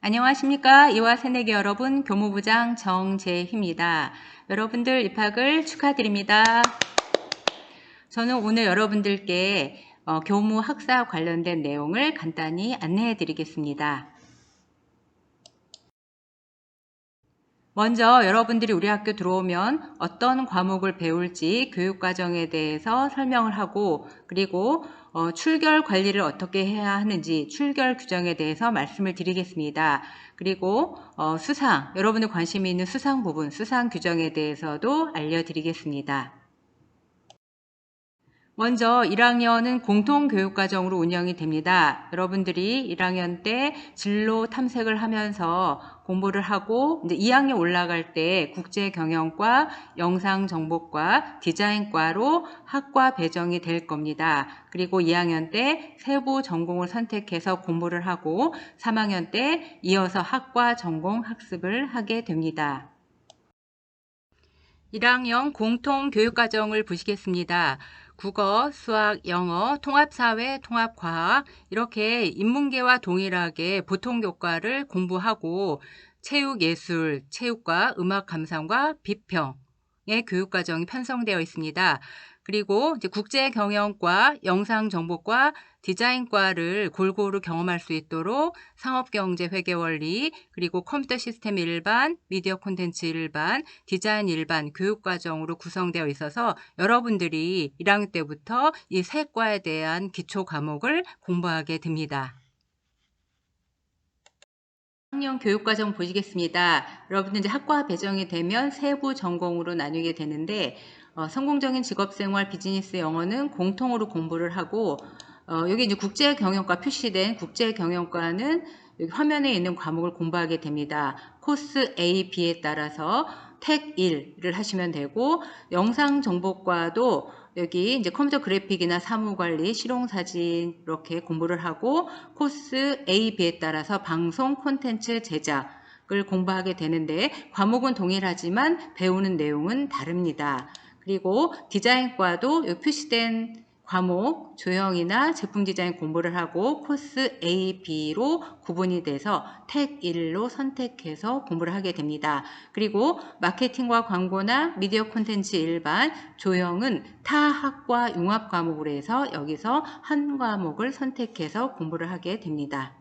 안녕하십니까. 이화 새내기 여러분, 교무부장 정재희입니다. 여러분들 입학을 축하드립니다. 저는 오늘 여러분들께 교무 학사 관련된 내용을 간단히 안내해 드리겠습니다. 먼저 여러분들이 우리 학교 들어오면 어떤 과목을 배울지 교육과정에 대해서 설명을 하고, 그리고 출결 관리를 어떻게 해야 하는지 출결 규정에 대해서 말씀을 드리겠습니다. 그리고 수상, 여러분들 관심이 있는 수상 부분, 수상 규정에 대해서도 알려드리겠습니다. 먼저 1학년은 공통교육과정으로 운영이 됩니다. 여러분들이 1학년 때 진로 탐색을 하면서 공부를 하고 이제 2학년 올라갈 때 국제경영과, 영상정보과, 디자인과로 학과 배정이 될 겁니다. 그리고 2학년 때 세부 전공을 선택해서 공부를 하고 3학년 때 이어서 학과 전공 학습을 하게 됩니다. 1학년 공통교육과정을 보시겠습니다. 국어, 수학, 영어, 통합사회, 통합과학 이렇게 인문계와 동일하게 보통교과를 공부하고 체육예술, 체육과 음악감상과 비평의 교육과정이 편성되어 있습니다. 그리고 이제 국제경영과, 영상정보과, 디자인과를 골고루 경험할 수 있도록 상업경제 회계원리, 그리고 컴퓨터 시스템 일반, 미디어 콘텐츠 일반, 디자인 일반 교육과정으로 구성되어 있어서 여러분들이 1학년 때부터 이 세 과에 대한 기초 과목을 공부하게 됩니다. 1학년 교육과정 보시겠습니다. 여러분들 이제 학과 배정이 되면 세부 전공으로 나뉘게 되는데 성공적인 직업생활 비즈니스 영어는 공통으로 공부를 하고 여기 이제 국제경영과 표시된 국제경영과는 여기 화면에 있는 과목을 공부하게 됩니다. 코스 A, B에 따라서 택 1을 하시면 되고 영상정보과도 여기 이제 컴퓨터 그래픽이나 사무관리, 실용사진 이렇게 공부를 하고 코스 A, B에 따라서 방송 콘텐츠 제작을 공부하게 되는데 과목은 동일하지만 배우는 내용은 다릅니다. 그리고 디자인과도 여기 표시된 과목, 조형이나 제품 디자인 공부를 하고 코스 A, B로 구분이 돼서 택 1로 선택해서 공부를 하게 됩니다. 그리고 마케팅과 광고나 미디어 콘텐츠 일반, 조형은 타 학과 융합 과목으로 해서 여기서 한 과목을 선택해서 공부를 하게 됩니다.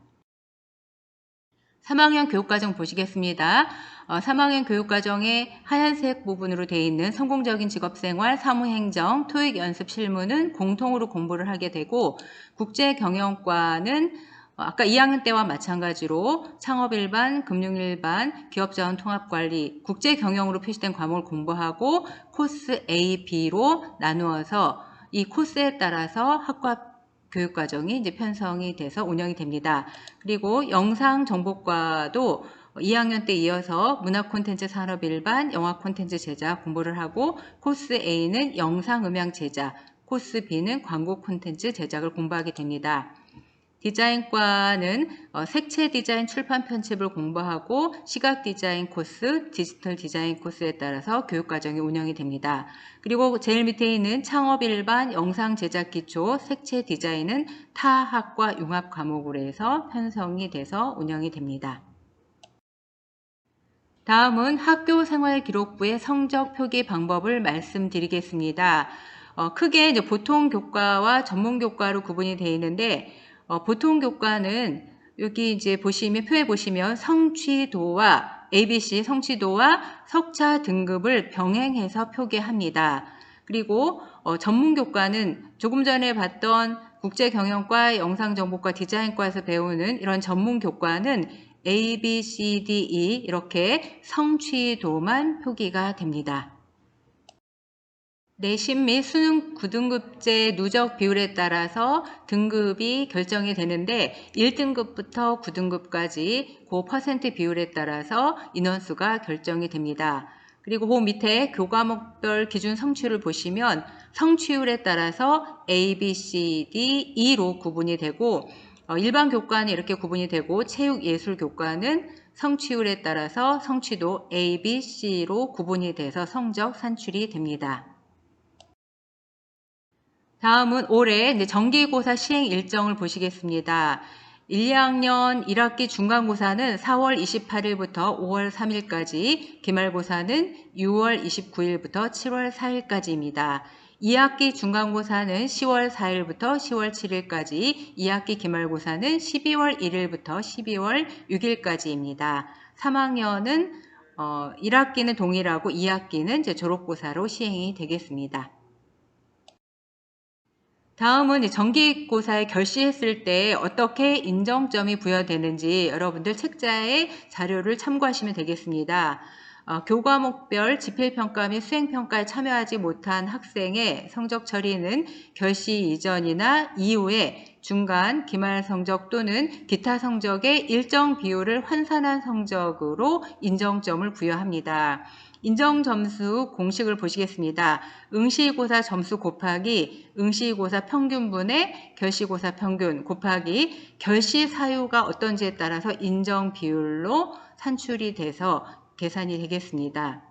3학년 교육과정 보시겠습니다. 3학년 교육과정의 하얀색 부분으로 되어 있는 성공적인 직업생활, 사무행정, 토익연습 실무는 공통으로 공부를 하게 되고 국제경영과는 아까 2학년 때와 마찬가지로 창업일반, 금융일반, 기업자원 통합관리, 국제경영으로 표시된 과목을 공부하고 코스 A, B로 나누어서 이 코스에 따라서 학과 교육과정이 이제 편성이 돼서 운영이 됩니다. 그리고 영상정보과도 2학년 때 이어서 문화콘텐츠 산업 일반, 영화 콘텐츠 제작 공부를 하고 코스 A는 영상음향 제작, 코스 B는 광고 콘텐츠 제작을 공부하게 됩니다. 디자인과는 색채 디자인 출판 편집을 공부하고 시각 디자인 코스, 디지털 디자인 코스에 따라서 교육과정이 운영이 됩니다. 그리고 제일 밑에 있는 창업 일반, 영상 제작 기초, 색채 디자인은 타 학과 융합 과목으로 해서 편성이 돼서 운영이 됩니다. 다음은 학교 생활 기록부의 성적 표기 방법을 말씀드리겠습니다. 크게 이제 보통 교과와 전문 교과로 구분이 되어 있는데 보통 교과는 여기 이제 보시면 표에 보시면 성취도와 ABC 성취도와 석차 등급을 병행해서 표기합니다. 그리고 전문 교과는 조금 전에 봤던 국제경영과, 영상정보과, 디자인과에서 배우는 이런 전문 교과는 A, B, C, D, E 이렇게 성취도만 표기가 됩니다. 내신 및 수능 9등급제 누적 비율에 따라서 등급이 결정이 되는데 1등급부터 9등급까지 그 퍼센트 비율에 따라서 인원수가 결정이 됩니다. 그리고 그 밑에 교과목별 기준 성취율을 보시면 성취율에 따라서 A, B, C, D, E로 구분이 되고 일반 교과는 이렇게 구분이 되고 체육예술교과는 성취율에 따라서 성취도 A, B, C로 구분이 돼서 성적 산출이 됩니다. 다음은 올해 정기고사 시행 일정을 보시겠습니다. 1, 2학년 1학기 중간고사는 4월 28일부터 5월 3일까지, 기말고사는 6월 29일부터 7월 4일까지입니다. 2학기 중간고사는 10월 4일부터 10월 7일까지, 2학기 기말고사는 12월 1일부터 12월 6일까지입니다. 3학년은 1학기는 동일하고 2학기는 이제 졸업고사로 시행이 되겠습니다. 다음은 정기고사에 결시했을 때 어떻게 인정점이 부여되는지 여러분들 책자에 자료를 참고하시면 되겠습니다. 교과목별 지필평가 및 수행평가에 참여하지 못한 학생의 성적 처리는 결시 이전이나 이후에 중간, 기말 성적 또는 기타 성적의 일정 비율을 환산한 성적으로 인정점을 부여합니다. 인정점수 공식을 보시겠습니다. 응시고사 점수 곱하기 응시고사 평균분의 결시고사 평균 곱하기 결시 사유가 어떤지에 따라서 인정 비율로 산출이 돼서 계산이 되겠습니다.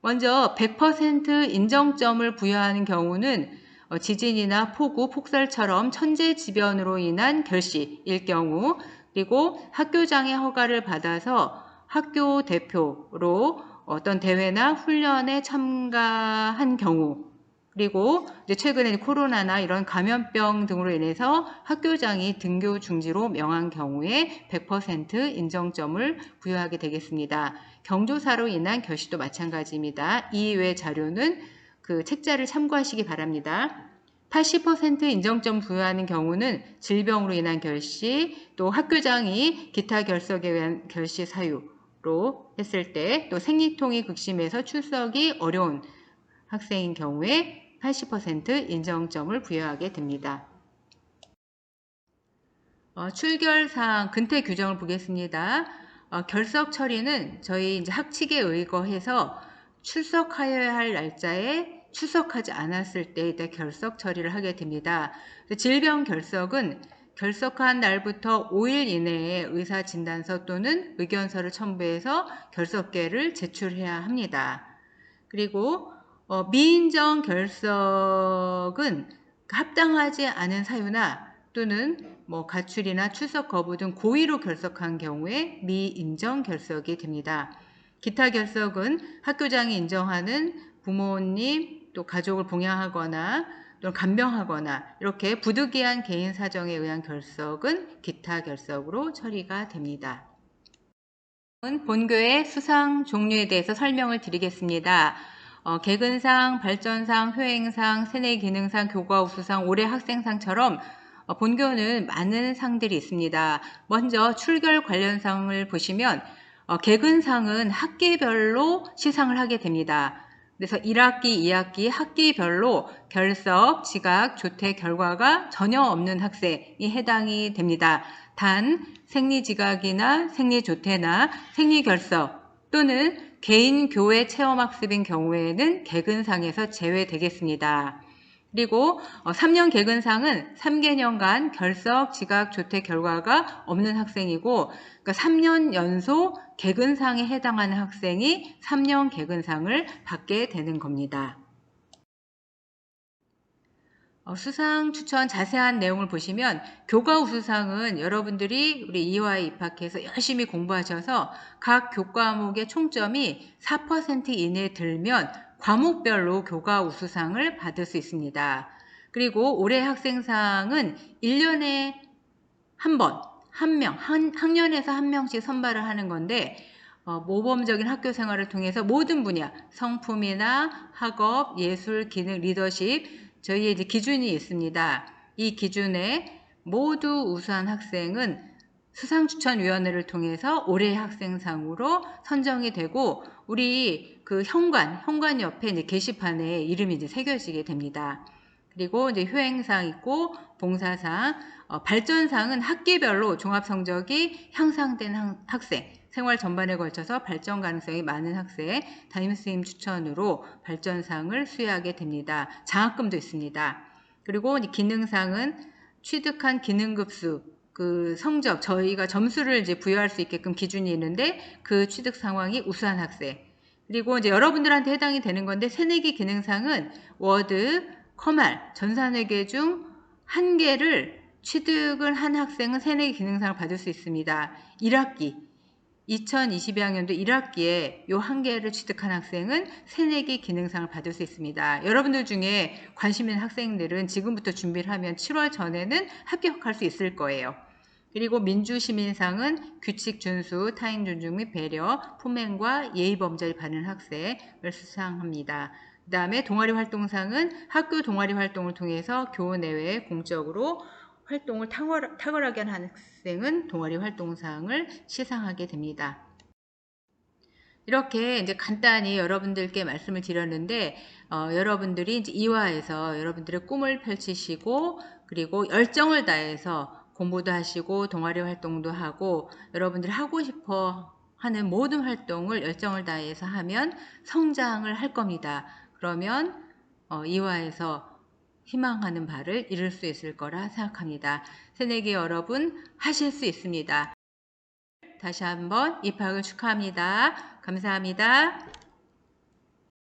먼저 100% 인정점을 부여하는 경우는 지진이나 폭우, 폭설처럼 천재지변으로 인한 결시일 경우, 그리고 학교장의 허가를 받아서 학교 대표로 어떤 대회나 훈련에 참가한 경우, 그리고 이제 최근에 코로나나 이런 감염병 등으로 인해서 학교장이 등교 중지로 명한 경우에 100% 인정점을 부여하게 되겠습니다. 경조사로 인한 결시도 마찬가지입니다. 이 외 자료는 그 책자를 참고하시기 바랍니다. 80% 인정점 부여하는 경우는 질병으로 인한 결시, 또 학교장이 기타 결석에 의한 결시 사유로 했을 때, 또 생리통이 극심해서 출석이 어려운 학생인 경우에 80% 인정점을 부여하게 됩니다. 출결사항 근태 규정을 보겠습니다. 결석 처리는 저희 이제 학칙에 의거해서 출석하여야 할 날짜에 출석하지 않았을 때 이때 결석 처리를 하게 됩니다. 질병 결석은 결석한 날부터 5일 이내에 의사진단서 또는 의견서를 첨부해서 결석계를 제출해야 합니다. 그리고 미인정 결석은 합당하지 않은 사유나 또는 가출이나 출석 거부 등 고의로 결석한 경우에 미인정 결석이 됩니다. 기타 결석은 학교장이 인정하는 부모님 또 가족을 봉양하거나 또는 간병하거나 이렇게 부득이한 개인 사정에 의한 결석은 기타 결석으로 처리가 됩니다. 본교의 수상 종류에 대해서 설명을 드리겠습니다. 개근상, 발전상, 효행상, 새내기능상, 교과우수상, 올해 학생상처럼 본교는 많은 상들이 있습니다. 먼저 출결 관련상을 보시면 개근상은 학기별로 시상을 하게 됩니다. 그래서 1학기, 2학기 학기별로 결석, 지각, 조퇴 결과가 전혀 없는 학생이 해당이 됩니다. 단 생리지각이나 생리조퇴나 생리결석 또는 개인 교외 체험학습인 경우에는 개근상에서 제외되겠습니다. 그리고 3년 개근상은 3개년간 결석, 지각, 조퇴 결과가 없는 학생이고, 그러니까 3년 연속 개근상에 해당하는 학생이 3년 개근상을 받게 되는 겁니다. 수상 추천 자세한 내용을 보시면 교과우수상은 여러분들이 우리 이화에 입학해서 열심히 공부하셔서 각 교과목의 총점이 4% 이내에 들면 과목별로 교과우수상을 받을 수 있습니다. 그리고 올해 학생상은 1년에 한 번, 학년에서 한 명씩 선발을 하는 건데 모범적인 학교 생활을 통해서 모든 분야, 성품이나 학업, 예술, 기능, 리더십 저희의 이제 기준이 있습니다. 이 기준에 모두 우수한 학생은 수상추천위원회를 통해서 올해 학생상으로 선정이 되고 우리 그 현관 옆에 이제 게시판에 이름이 이제 새겨지게 됩니다. 그리고 이제 효행상 있고 봉사상, 발전상은 학기별로 종합성적이 향상된 학생, 생활 전반에 걸쳐서 발전 가능성이 많은 학생, 담임선생님 추천으로 발전상을 수여하게 됩니다. 장학금도 있습니다. 그리고 기능상은 취득한 기능급수, 그 성적, 저희가 점수를 이제 부여할 수 있게끔 기준이 있는데 그 취득 상황이 우수한 학생. 그리고 이제 여러분들한테 해당이 되는 건데 새내기 기능상은 워드, 커말, 전산회계 중 한 개를 취득을 한 학생은 새내기 기능상을 받을 수 있습니다. 1학기 2022학년도 1학기에 요 한 개를 취득한 학생은 새내기 기능상을 받을 수 있습니다. 여러분들 중에 관심 있는 학생들은 지금부터 준비를 하면 7월 전에는 합격할 수 있을 거예요. 그리고 민주시민상은 규칙 준수, 타인 존중 및 배려, 품행과 예의 범죄를 받는 학생을 수상합니다. 그 다음에 동아리 활동상은 학교 동아리 활동을 통해서 교원 내외에 공적으로 활동을 탁월하게 하는 학생은 동아리 활동상을 시상하게 됩니다. 이렇게 이제 간단히 여러분들께 말씀을 드렸는데, 여러분들이 이제 이화에서 여러분들의 꿈을 펼치시고, 그리고 열정을 다해서 공부도 하시고, 동아리 활동도 하고, 여러분들이 하고 싶어 하는 모든 활동을 열정을 다해서 하면 성장을 할 겁니다. 그러면, 이화에서 희망하는 바를 이룰 수 있을 거라 생각합니다. 새내기 여러분, 하실 수 있습니다. 다시 한번 입학을 축하합니다. 감사합니다.